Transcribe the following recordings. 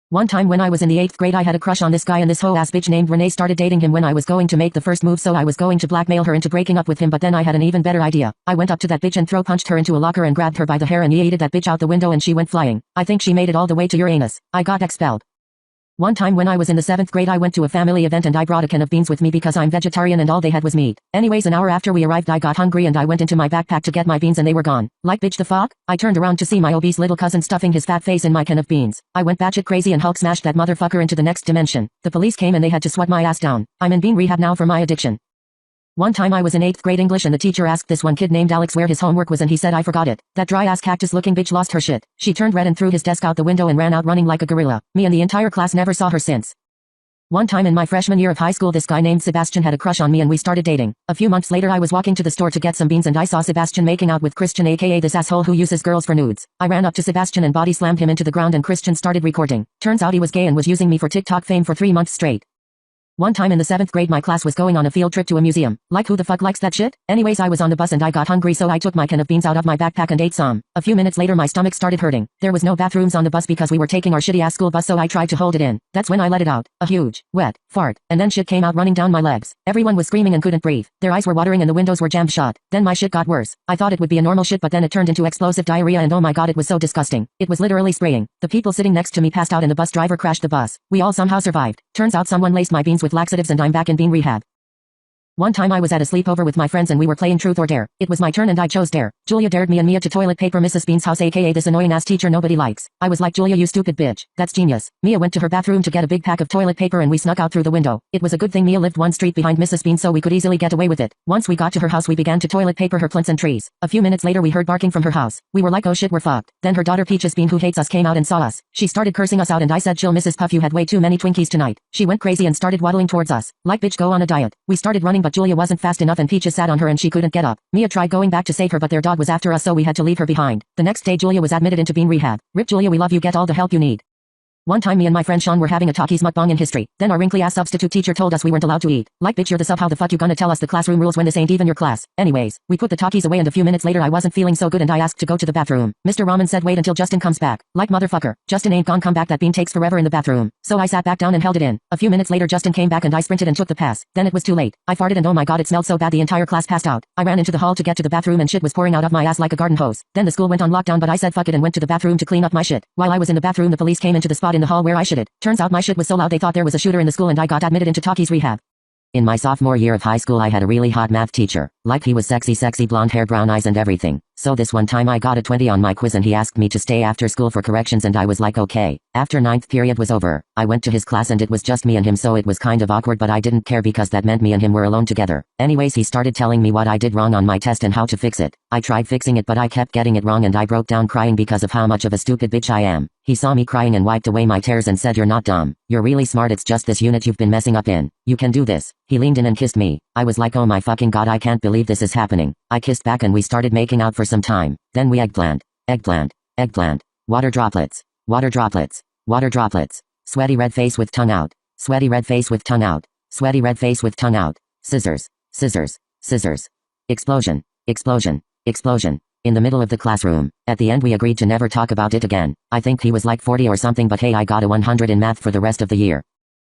One time when I was in the 8th grade I had a crush on this guy and this hoe-ass bitch named Renee started dating him when I was going to make the first move so I was going to blackmail her into breaking up with him but then I had an even better idea. I went up to that bitch and punched her into a locker and grabbed her by the hair and yeeted that bitch out the window and she went flying. I think she made it all the way to Uranus. I got expelled. One time when I was in the 7th grade I went to a family event and I brought a can of beans with me because I'm vegetarian and all they had was meat. Anyways, an hour after we arrived I got hungry and I went into my backpack to get my beans and they were gone. Like bitch the fuck? I turned around to see my obese little cousin stuffing his fat face in my can of beans. I went batshit crazy and Hulk smashed that motherfucker into the next dimension. The police came and they had to swat my ass down. I'm in bean rehab now for my addiction. One time I was in 8th grade English and the teacher asked this one kid named Alex where his homework was and he said I forgot it. That dry ass cactus looking bitch lost her shit. She turned red and threw his desk out the window and ran out running like a gorilla. Me and the entire class never saw her since. One time in my freshman year of high school this guy named Sebastian had a crush on me and we started dating. A few months later I was walking to the store to get some beans and I saw Sebastian making out with Christian aka this asshole who uses girls for nudes. I ran up to Sebastian and body slammed him into the ground and Christian started recording. Turns out he was gay and was using me for TikTok fame for 3 months straight. One time in the 7th grade my class was going on a field trip to a museum. Like who the fuck likes that shit? Anyways I was on the bus and I got hungry so I took my can of beans out of my backpack and ate some. A few minutes later my stomach started hurting. There was no bathrooms on the bus because we were taking our shitty ass school bus so I tried to hold it in. That's when I let it out. A huge, wet, fart. And then shit came out running down my legs. Everyone was screaming and couldn't breathe. Their eyes were watering and the windows were jammed shut. Then my shit got worse. I thought it would be a normal shit but then it turned into explosive diarrhea and oh my god it was so disgusting. It was literally spraying. The people sitting next to me passed out and the bus driver crashed the bus. We all somehow survived. Turns out someone laced my beans with laxatives and I'm back in bean rehab. One time I was at a sleepover with my friends and we were playing truth or dare. It was my turn and I chose dare. Julia dared me and Mia to toilet paper Mrs. Bean's house aka this annoying ass teacher nobody likes. I was like Julia you stupid bitch. That's genius. Mia went to her bathroom to get a big pack of toilet paper and we snuck out through the window. It was a good thing Mia lived one street behind Mrs. Bean so we could easily get away with it. Once we got to her house we began to toilet paper her plants and trees. A few minutes later we heard barking from her house. We were like oh shit we're fucked. Then her daughter Peaches Bean who hates us came out and saw us. She started cursing us out and I said chill Mrs. Puff you had way too many Twinkies tonight. She went crazy and started waddling towards us. Like bitch go on a diet. We started running but Julia wasn't fast enough and Peaches sat on her and she couldn't get up. Mia tried going back to save her but their dog was after us so we had to leave her behind. The next day Julia was admitted into bean rehab. Rip Julia we love you get all the help you need. One time me and my friend Sean were having a talkies mukbang in history. Then our wrinkly ass substitute teacher told us we weren't allowed to eat. Like bitch you're the sub how the fuck you gonna tell us the classroom rules when this ain't even your class? Anyways, we put the talkies away and a few minutes later I wasn't feeling so good and I asked to go to the bathroom. Mr. Rahman said wait until Justin comes back. Like motherfucker, Justin ain't gonna come back that bean takes forever in the bathroom. So I sat back down and held it in. A few minutes later Justin came back and I sprinted and took the pass. Then it was too late. I farted and oh my god it smelled so bad the entire class passed out. I ran into the hall to get to the bathroom and shit was pouring out of my ass like a garden hose. Then the school went on lockdown but I said fuck it and went to the bathroom to clean up my shit. While I was in the bathroom the police came into the spot in the hall where I shitted. Turns out my shit was so loud they thought there was a shooter in the school and I got admitted into talkies rehab. In my sophomore year of high school I had a really hot math teacher. Like he was sexy blonde hair brown eyes and everything. So this one time I got a 20 on my quiz and he asked me to stay after school for corrections and I was like okay. After 9th period was over, I went to his class and it was just me and him so it was kind of awkward but I didn't care because that meant me and him were alone together. Anyways he started telling me what I did wrong on my test and how to fix it. I tried fixing it but I kept getting it wrong and I broke down crying because of how much of a stupid bitch I am. He saw me crying and wiped away my tears and said you're not dumb. You're really smart it's just this unit you've been messing up in. You can do this. He leaned in and kissed me. I was like oh my fucking god I can't believe this is happening. I kissed back and we started making out for some time. Then we eggplant, water droplets, water droplets, water droplets, sweaty red face with tongue out, sweaty red face with tongue out, sweaty red face with tongue out, scissors, scissors, scissors, explosion, explosion, explosion, in the middle of the classroom. At the end we agreed to never talk about it again. I think he was like 40 or something but hey I got a 100 in math for the rest of the year.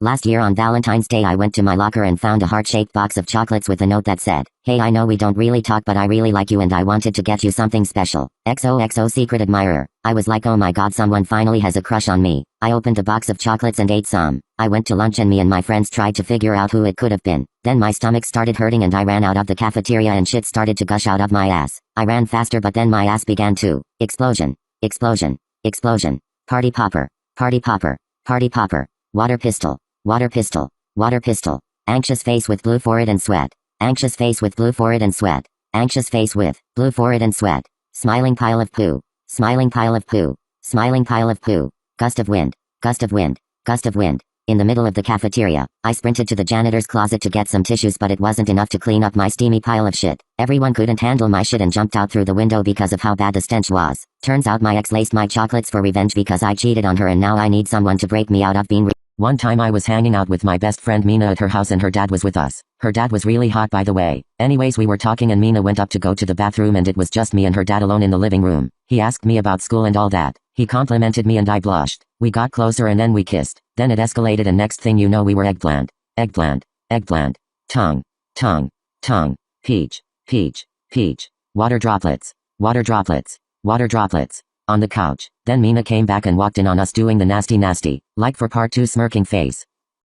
Last year on Valentine's Day I went to my locker and found a heart-shaped box of chocolates with a note that said, hey I know we don't really talk but I really like you and I wanted to get you something special. XOXO secret admirer. I was like oh my god someone finally has a crush on me. I opened a box of chocolates and ate some. I went to lunch and me and my friends tried to figure out who it could have been. Then my stomach started hurting and I ran out of the cafeteria and shit started to gush out of my ass. I ran faster but then my ass began to explosion, explosion, explosion, party popper, party popper, party popper, water pistol. Water pistol, water pistol, anxious face with blue forehead and sweat, anxious face with blue forehead and sweat, anxious face with blue forehead and sweat, smiling pile of poo, smiling pile of poo, smiling pile of poo, gust of wind, gust of wind, gust of wind. In the middle of the cafeteria, I sprinted to the janitor's closet to get some tissues but it wasn't enough to clean up my steamy pile of shit. Everyone couldn't handle my shit and jumped out through the window because of how bad the stench was. Turns out my ex laced my chocolates for revenge because I cheated on her and now I need someone to break me out of being One time I was hanging out with my best friend Mina at her house and her dad was with us. Her dad was really hot, by the way. Anyways, we were talking and Mina went up to go to the bathroom and it was just me and her dad alone in the living room. He asked me about school and all that. He complimented me and I blushed. We got closer and then we kissed. Then it escalated and next thing you know we were eggplant. Eggplant. Eggplant. Tongue. Tongue. Tongue. Peach. Peach. Peach. Water droplets. Water droplets. Water droplets. On the couch. Then Mina came back and walked in on us doing the nasty nasty. Like for part 2 smirking face.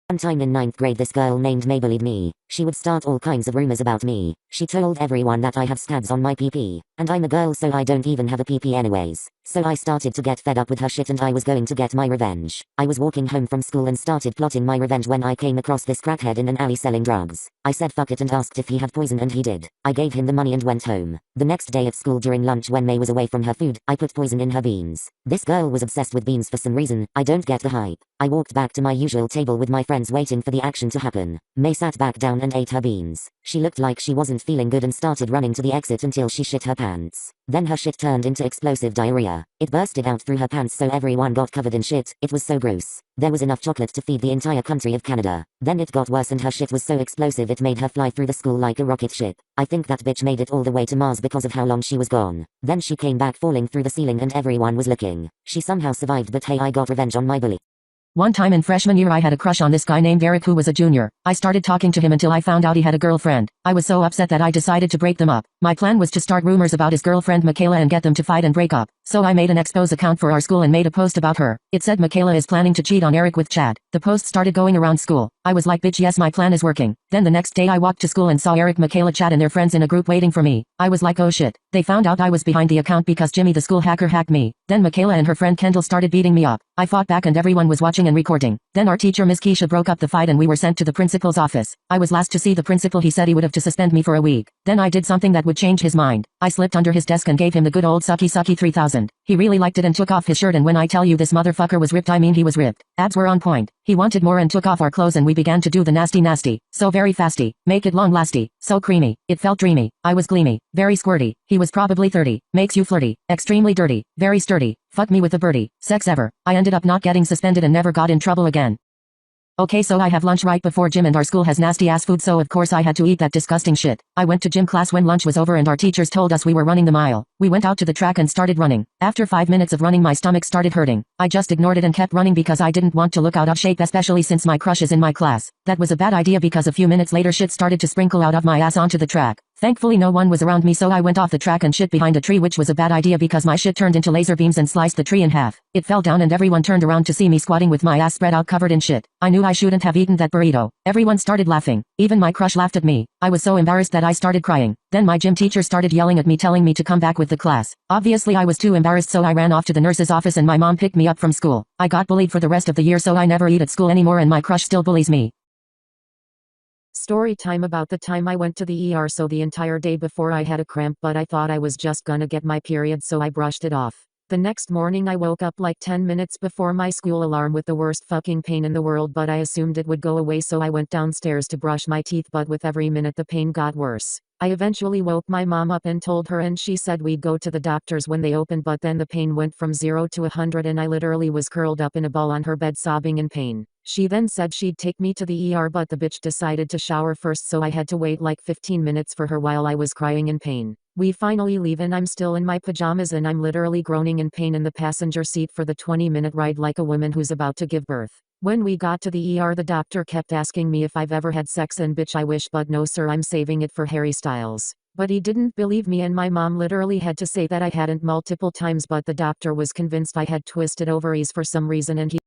One time in 9th grade this girl named May bullied me. She would start all kinds of rumors about me. She told everyone that I have scabs on my PP. And I'm a girl so I don't even have a PP anyways. So I started to get fed up with her shit and I was going to get my revenge. I was walking home from school and started plotting my revenge when I came across this crackhead in an alley selling drugs. I said fuck it and asked if he had poison and he did. I gave him the money and went home. The next day at school during lunch when May was away from her food, I put poison in her beans. This girl was obsessed with beans for some reason. I don't get the hype. I walked back to my usual table with my friends waiting for the action to happen. May sat back down and ate her beans. She looked like she wasn't feeling good and started running to the exit until she shit her pants. Then her shit turned into explosive diarrhea. It bursted out through her pants so everyone got covered in shit. It was so gross. There was enough chocolate to feed the entire country of Canada. Then it got worse and her shit was so explosive it made her fly through the school like a rocket ship. I think that bitch made it all the way to Mars because of how long she was gone. Then she came back falling through the ceiling and everyone was looking. She somehow survived but hey, I got revenge on my bully. One time in freshman year I had a crush on this guy named Eric who was a junior. I started talking to him until I found out he had a girlfriend. I was so upset that I decided to break them up. My plan was to start rumors about his girlfriend Michaela and get them to fight and break up. So I made an expose account for our school and made a post about her. It said Michaela is planning to cheat on Eric with Chad. The post started going around school. I was like bitch yes my plan is working. Then the next day I walked to school and saw Eric, Michaela, Chad and their friends in a group waiting for me. I was like oh shit. They found out I was behind the account because Jimmy the school hacker hacked me. Then Michaela and her friend Kendall started beating me up. I fought back and everyone was watching and recording. Then our teacher Miss Keisha broke up the fight and we were sent to the principal's office. I was last to see the principal. He said he would have to suspend me for a week. Then I did something that would change his mind. I slipped under his desk and gave him the good old sucky sucky 3000. He really liked it and took off his shirt and when I tell you this motherfucker was ripped I mean he was ripped. Abs were on point. He wanted more and took off our clothes and we began to do the nasty nasty. So very fasty. Make it long lasty. So creamy. It felt dreamy. I was gleamy. Very squirty. He was probably 30. Makes you flirty. Extremely dirty. Very sturdy. Fuck me with a birdie. Sex ever. I ended up not getting suspended and never got in trouble again. Okay, so I have lunch right before gym and our school has nasty ass food so of course I had to eat that disgusting shit. I went to gym class when lunch was over and our teachers told us we were running the mile. We went out to the track and started running. After 5 minutes of running my stomach started hurting. I just ignored it and kept running because I didn't want to look out of shape especially since my crush is in my class. That was a bad idea because a few minutes later shit started to sprinkle out of my ass onto the track. Thankfully no one was around me so I went off the track and shit behind a tree which was a bad idea because my shit turned into laser beams and sliced the tree in half. It fell down and everyone turned around to see me squatting with my ass spread out covered in shit. I knew I shouldn't have eaten that burrito. Everyone started laughing. Even my crush laughed at me. I was so embarrassed that I started crying. Then my gym teacher started yelling at me telling me to come back with the class. Obviously I was too embarrassed so I ran off to the nurse's office and my mom picked me up from school. I got bullied for the rest of the year so I never eat at school anymore and my crush still bullies me. Story time about the time I went to the ER so the entire day before I had a cramp but I thought I was just gonna get my period so I brushed it off. The next morning I woke up like 10 minutes before my school alarm with the worst fucking pain in the world but I assumed it would go away so I went downstairs to brush my teeth but with every minute the pain got worse. I eventually woke my mom up and told her and she said we'd go to the doctors when they opened but then the pain went from 0 to 100 and I literally was curled up in a ball on her bed sobbing in pain. She then said she'd take me to the ER but the bitch decided to shower first so I had to wait like 15 minutes for her while I was crying in pain. We finally leave and I'm still in my pajamas and I'm literally groaning in pain in the passenger seat for the 20-minute ride like a woman who's about to give birth. When we got to the ER the doctor kept asking me if I've ever had sex and bitch I wish but no sir I'm saving it for Harry Styles. But he didn't believe me and my mom literally had to say that I hadn't multiple times but the doctor was convinced I had twisted ovaries for some reason and he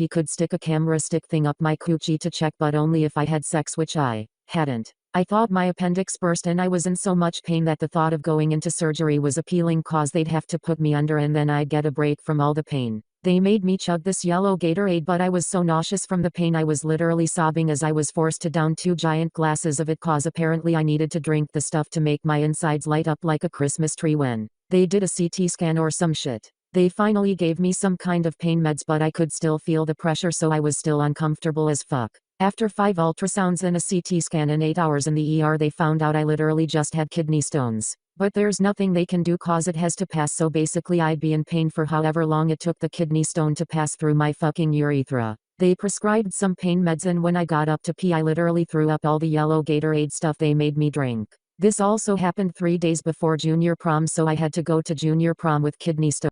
could stick a camera stick thing up my coochie to check but only if I had sex which I hadn't. I thought my appendix burst and I was in so much pain that the thought of going into surgery was appealing cause they'd have to put me under and then I'd get a break from all the pain. They made me chug this yellow Gatorade but I was so nauseous from the pain I was literally sobbing as I was forced to down 2 giant glasses of it cause apparently I needed to drink the stuff to make my insides light up like a Christmas tree when they did a CT scan or some shit. They finally gave me some kind of pain meds but I could still feel the pressure so I was still uncomfortable as fuck. After 5 ultrasounds and a CT scan and 8 hours in the ER they found out I literally just had kidney stones. But there's nothing they can do cause it has to pass, so basically I'd be in pain for however long it took the kidney stone to pass through my fucking urethra. They prescribed some pain meds and when I got up to pee I literally threw up all the yellow Gatorade stuff they made me drink. This also happened 3 days before junior prom, so I had to go to junior prom with kidney stone.